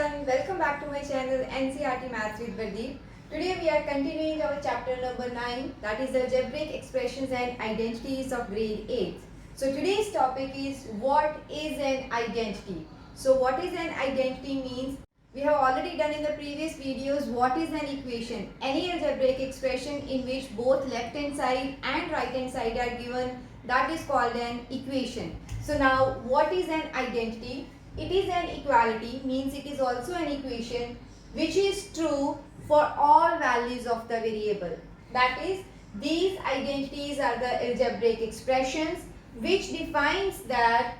everyone, welcome back to my channel NCERT Maths with Pradeep. Today we are continuing our chapter number 9, that is algebraic expressions and identities of grade 8. So today's topic is what is an identity. So what is an identity means, we have already done in the previous videos what is an equation. Any algebraic expression in which both left hand side and right hand side are given, that is called an equation. So now what is an identity? It is an equality, means it is also an equation which is true for all values of the variable. That is, these identities are the algebraic expressions which defines that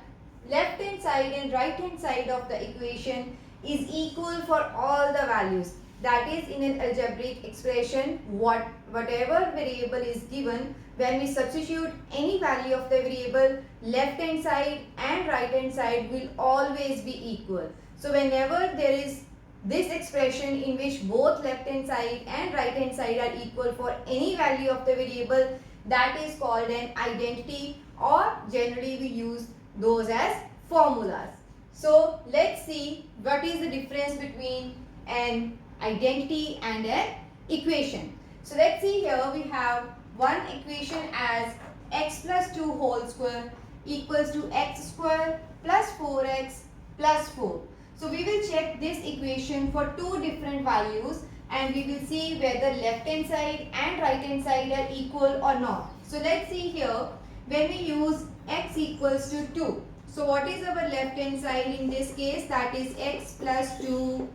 left hand side and right hand side of the equation is equal for all the values. That is, in an algebraic expression, whatever variable is given, when we substitute any value of the variable, left hand side and right hand side will always be equal. So whenever there is this expression in which both left hand side and right hand side are equal for any value of the variable, that is called an identity, or generally we use those as formulas. So let's see what is the difference between an identity and an equation. So let's see, here we have one equation as x plus 2 whole square equals to x square plus 4x plus 4. So we will check this equation for two different values and we will see whether left hand side and right hand side are equal or not. So let's see here, when we use x equals to 2. So what is our left hand side in this case? That is x plus 2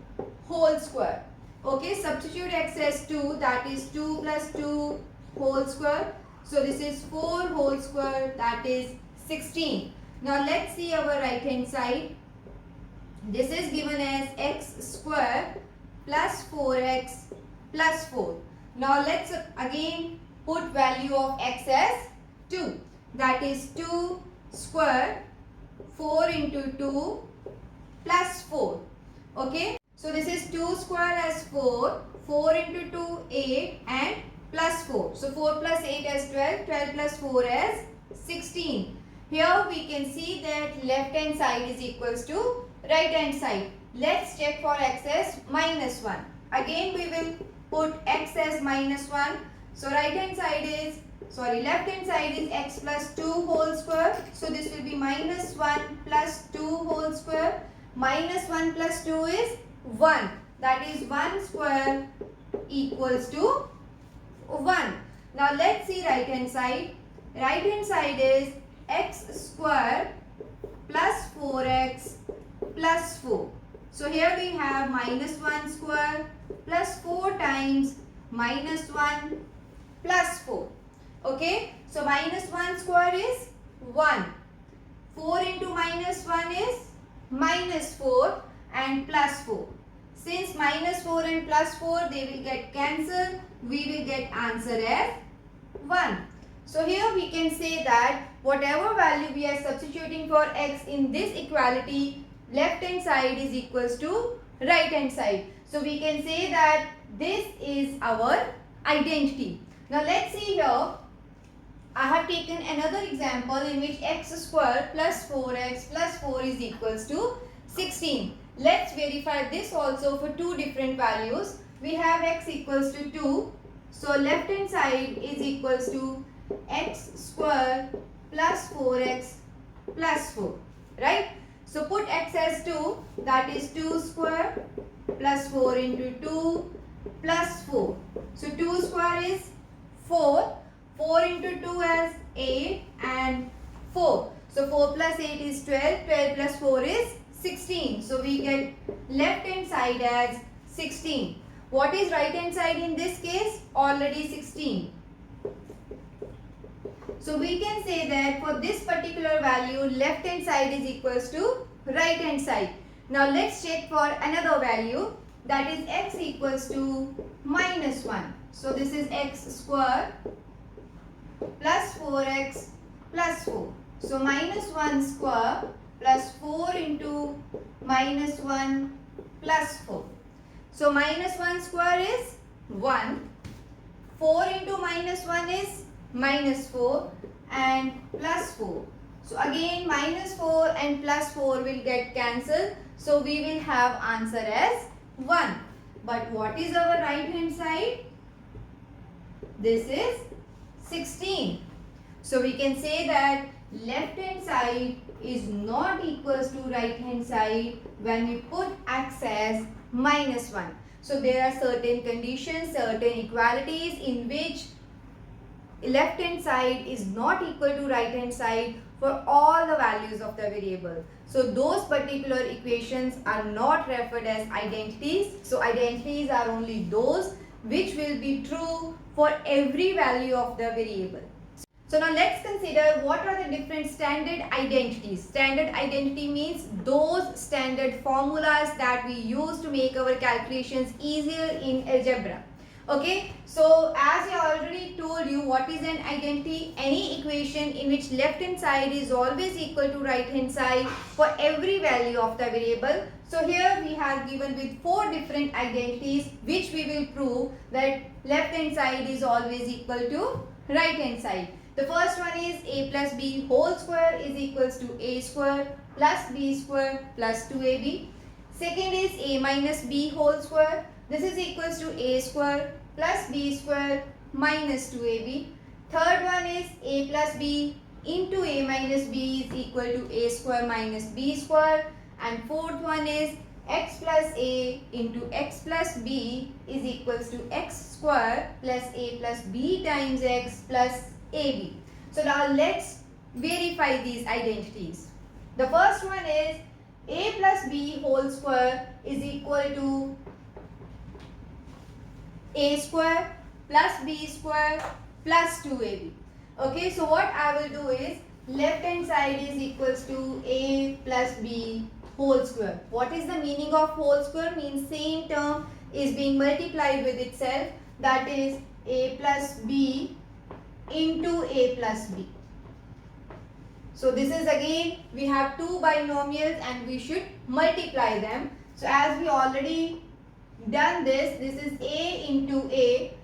whole square. Okay, substitute x as 2, that is 2 plus 2 whole square. So this is 4 whole square, that is 16. Now let's see our right hand side. This is given as x square plus 4x plus 4. Now let's again put value of x as 2. That is 2 square 4 into 2 plus 4. Okay. So this is 2 square as 4, 4 into 2 8 and plus 4. So 4 plus 8 as 12, 12 plus 4 as 16. Here we can see that left hand side is equals to right hand side. Let's check for x as minus 1. Again we will put x as minus 1. So left hand side is x plus 2 whole square. So this will be minus 1 plus 2 whole square. Minus 1 plus 2 is 1. That is 1 square equals to 1. Now let's see right hand side. Right hand side is x square plus 4x plus 4. So here we have minus 1 square plus 4 times minus 1 plus 4. Okay. So minus 1 square is 1. 4 into minus 1 is minus 4 and plus 4. Since minus 4 and plus 4 they will get cancelled, we will get answer as 1. So here we can say that whatever value we are substituting for x in this equality, left hand side is equals to right hand side. So we can say that this is our identity. Now let's see here. I have taken another example in which x square plus 4x plus 4 is equals to 16. Let's verify this also for two different values. We have x equals to 2. So left hand side is equals to x square plus 4x plus 4. Right? So put x as 2. That is 2 square plus 4 into 2 plus 4. So 2 square is 4. 4 into 2 as 8 and 4. So 4 plus 8 is 12. 12 plus 4 is 16. So we get left hand side as 16. What is right hand side in this case? Already 16. So we can say that for this particular value, left hand side is equals to right hand side. Now let's check for another value, that is x equals to minus 1. So this is x square plus 4x plus 4. So minus 1 square plus 4 into minus 1 plus 4. So minus 1 square is 1. 4 into minus 1 is minus 4 and plus 4. So again minus 4 and plus 4 will get cancelled. So we will have answer as 1. But what is our right hand side? This is 16. So we can say that left hand side is not equals to right hand side when we put x as -1. So there are certain conditions, certain equalities in which left hand side is not equal to right hand side for all the values of the variable. So those particular equations are not referred as identities. So identities are only those which will be true for every value of the variable. So now let's consider what are the different standard identities. Standard identity means those standard formulas that we use to make our calculations easier in algebra. Okay, so as I already told you, what is an identity? Any equation in which left hand side is always equal to right hand side for every value of the variable. So here we have given with 4 different identities which we will prove that left hand side is always equal to right hand side. The first one is a plus b whole square is equals to a square plus b square plus 2ab. Second is a minus b whole square. This is equals to a square plus b square minus 2ab. Third one is a plus b into a minus b is equal to a square minus b square. And fourth one is x plus a into x plus b is equals to x square plus a plus b times x plus ab. So now let's verify these identities. The first one is a plus b whole square is equal to a square plus b square plus 2ab. Okay, so what I will do is left hand side is equals to a plus b whole square. What is the meaning of whole square? Means same term is being multiplied with itself, that is a plus b into a plus b. So this is again we have 2 binomials and we should multiply them. So as we already done this is a into a,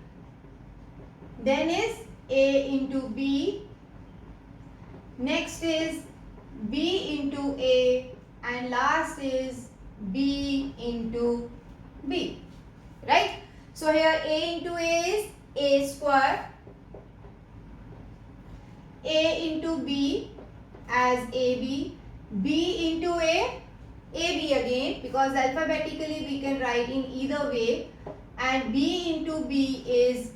then is a into b, next is b into a, and last is b into b, right? So here a into a is a square, a into b as ab, b into a, ab again, because alphabetically we can write in either way, and b into b is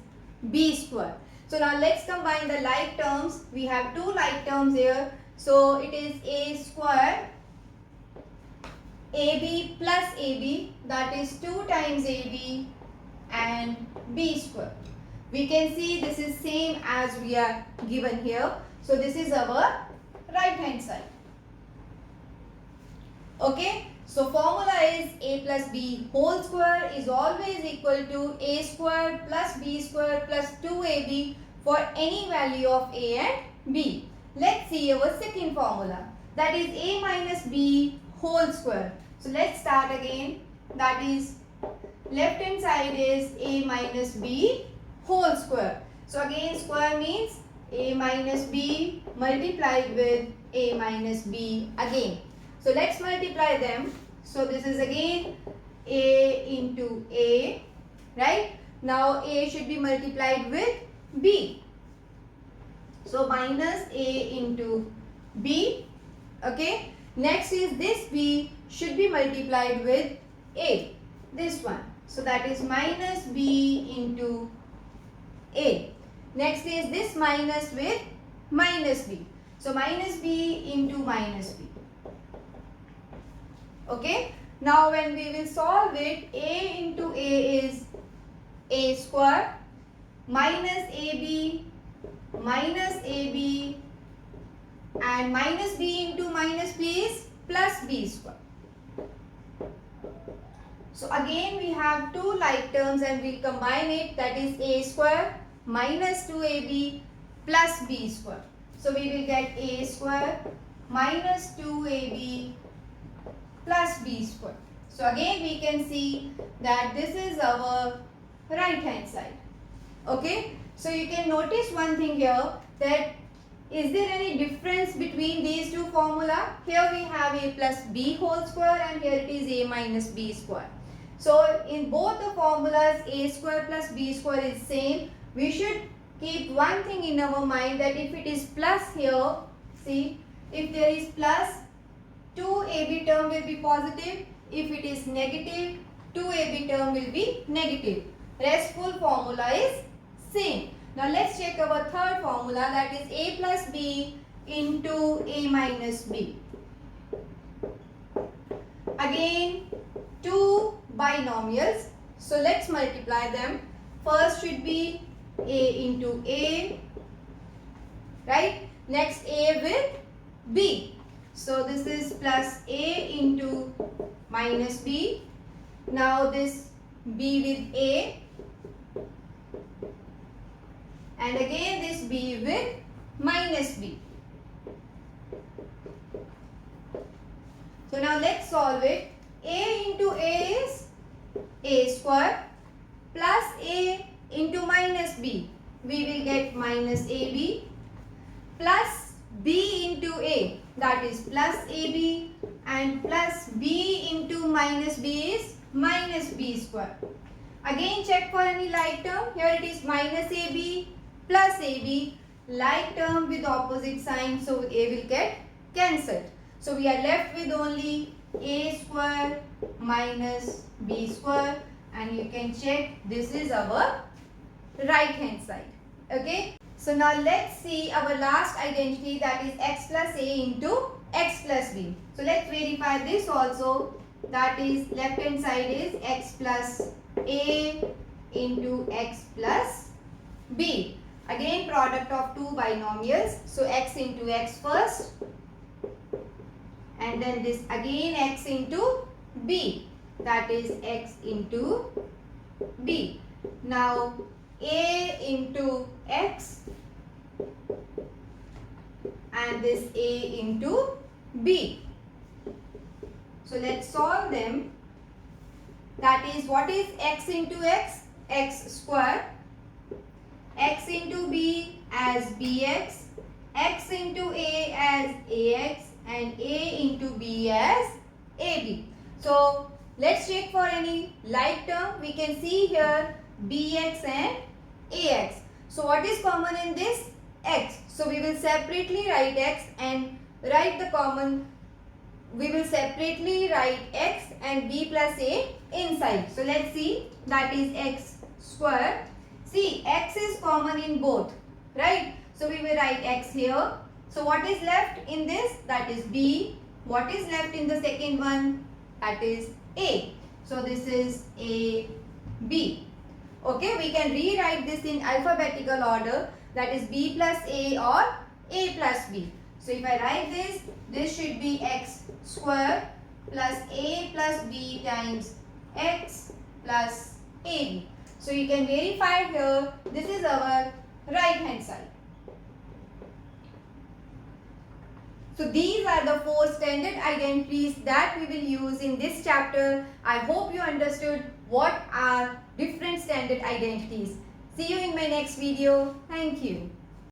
b square. So now let's combine the like terms. We have 2 like terms here. So it is a square ab plus ab, that is 2 times ab and b square. We can see this is same as we are given here. So this is our right hand side. Okay, so formula is a plus b whole square is always equal to a square plus b square plus 2ab for any value of a and b. Let's see our second formula, that is a minus b whole square. So let's start again. That is left hand side is a minus b whole square. So again square means a minus b multiplied with a minus b again. So let's multiply them. So this is again a into a, right? Now a should be multiplied with b. So minus a into b. Okay. Next is this b should be multiplied with a. This one. So that is minus b into a. Next is this minus with minus b. So minus b into minus b. Okay. Now when we will solve it, a into a is a square minus ab and minus b into minus b is plus b square. So again we have 2 like terms and we'll combine it, that is a square minus 2ab plus b square. So we will get a square minus 2ab plus b square. So again we can see that this is our right hand side. Okay. So you can notice one thing here, that Is there any difference between these two formula? Here we have a plus b whole square and here it is a minus b square. So in both the formulas a square plus b square is same. We should keep one thing in our mind, that if it is plus here, see, if there is plus, 2ab term will be positive. If it is negative, 2ab term will be negative. Restful formula is same. Now let's check our third formula, that is a plus b into a minus b. Again two binomials. So let's multiply them. First should be a into a, right? Next a with b. So this is plus a into minus b. Now this b with a. And again this b with minus b. So now let's solve it. A into a is a square plus a into minus b. We will get minus ab plus b into a, that is plus ab, and plus b into minus b is minus b square. Again check for any like term. Here it is minus ab plus ab, like term with opposite sign, so a will get cancelled. So we are left with only a square minus b square, and you can check this is our right hand side. Okay. So now let's see our last identity, that is x plus a into x plus b. So let's verify this also, that is left hand side is x plus a into x plus b. Again product of two binomials. So x into x first, and then this again x into b, that is x into b. Now a into x and this a into b. So let's solve them. That is, what is x into x? X square. X into b as bx. X into a as ax. And a into b as ab. So let's check for any like term. We can see here bx and ax. So what is common in this? X. So we will separately write x and write the common. We will separately write x and b plus a inside. So let's see, that is x square. See, x is common in both, right? So we will write x here. So what is left in this? That is b. What is left in the second one? That is a. So this is a, b. Okay, we can rewrite this in alphabetical order, that is b plus a or a plus b. So if I write this, this should be x square plus a plus b times x plus ab. So you can verify here, this is our right hand side. So these are the four standard identities that we will use in this chapter. I hope you understood what are different standard identities. See you in my next video. Thank you.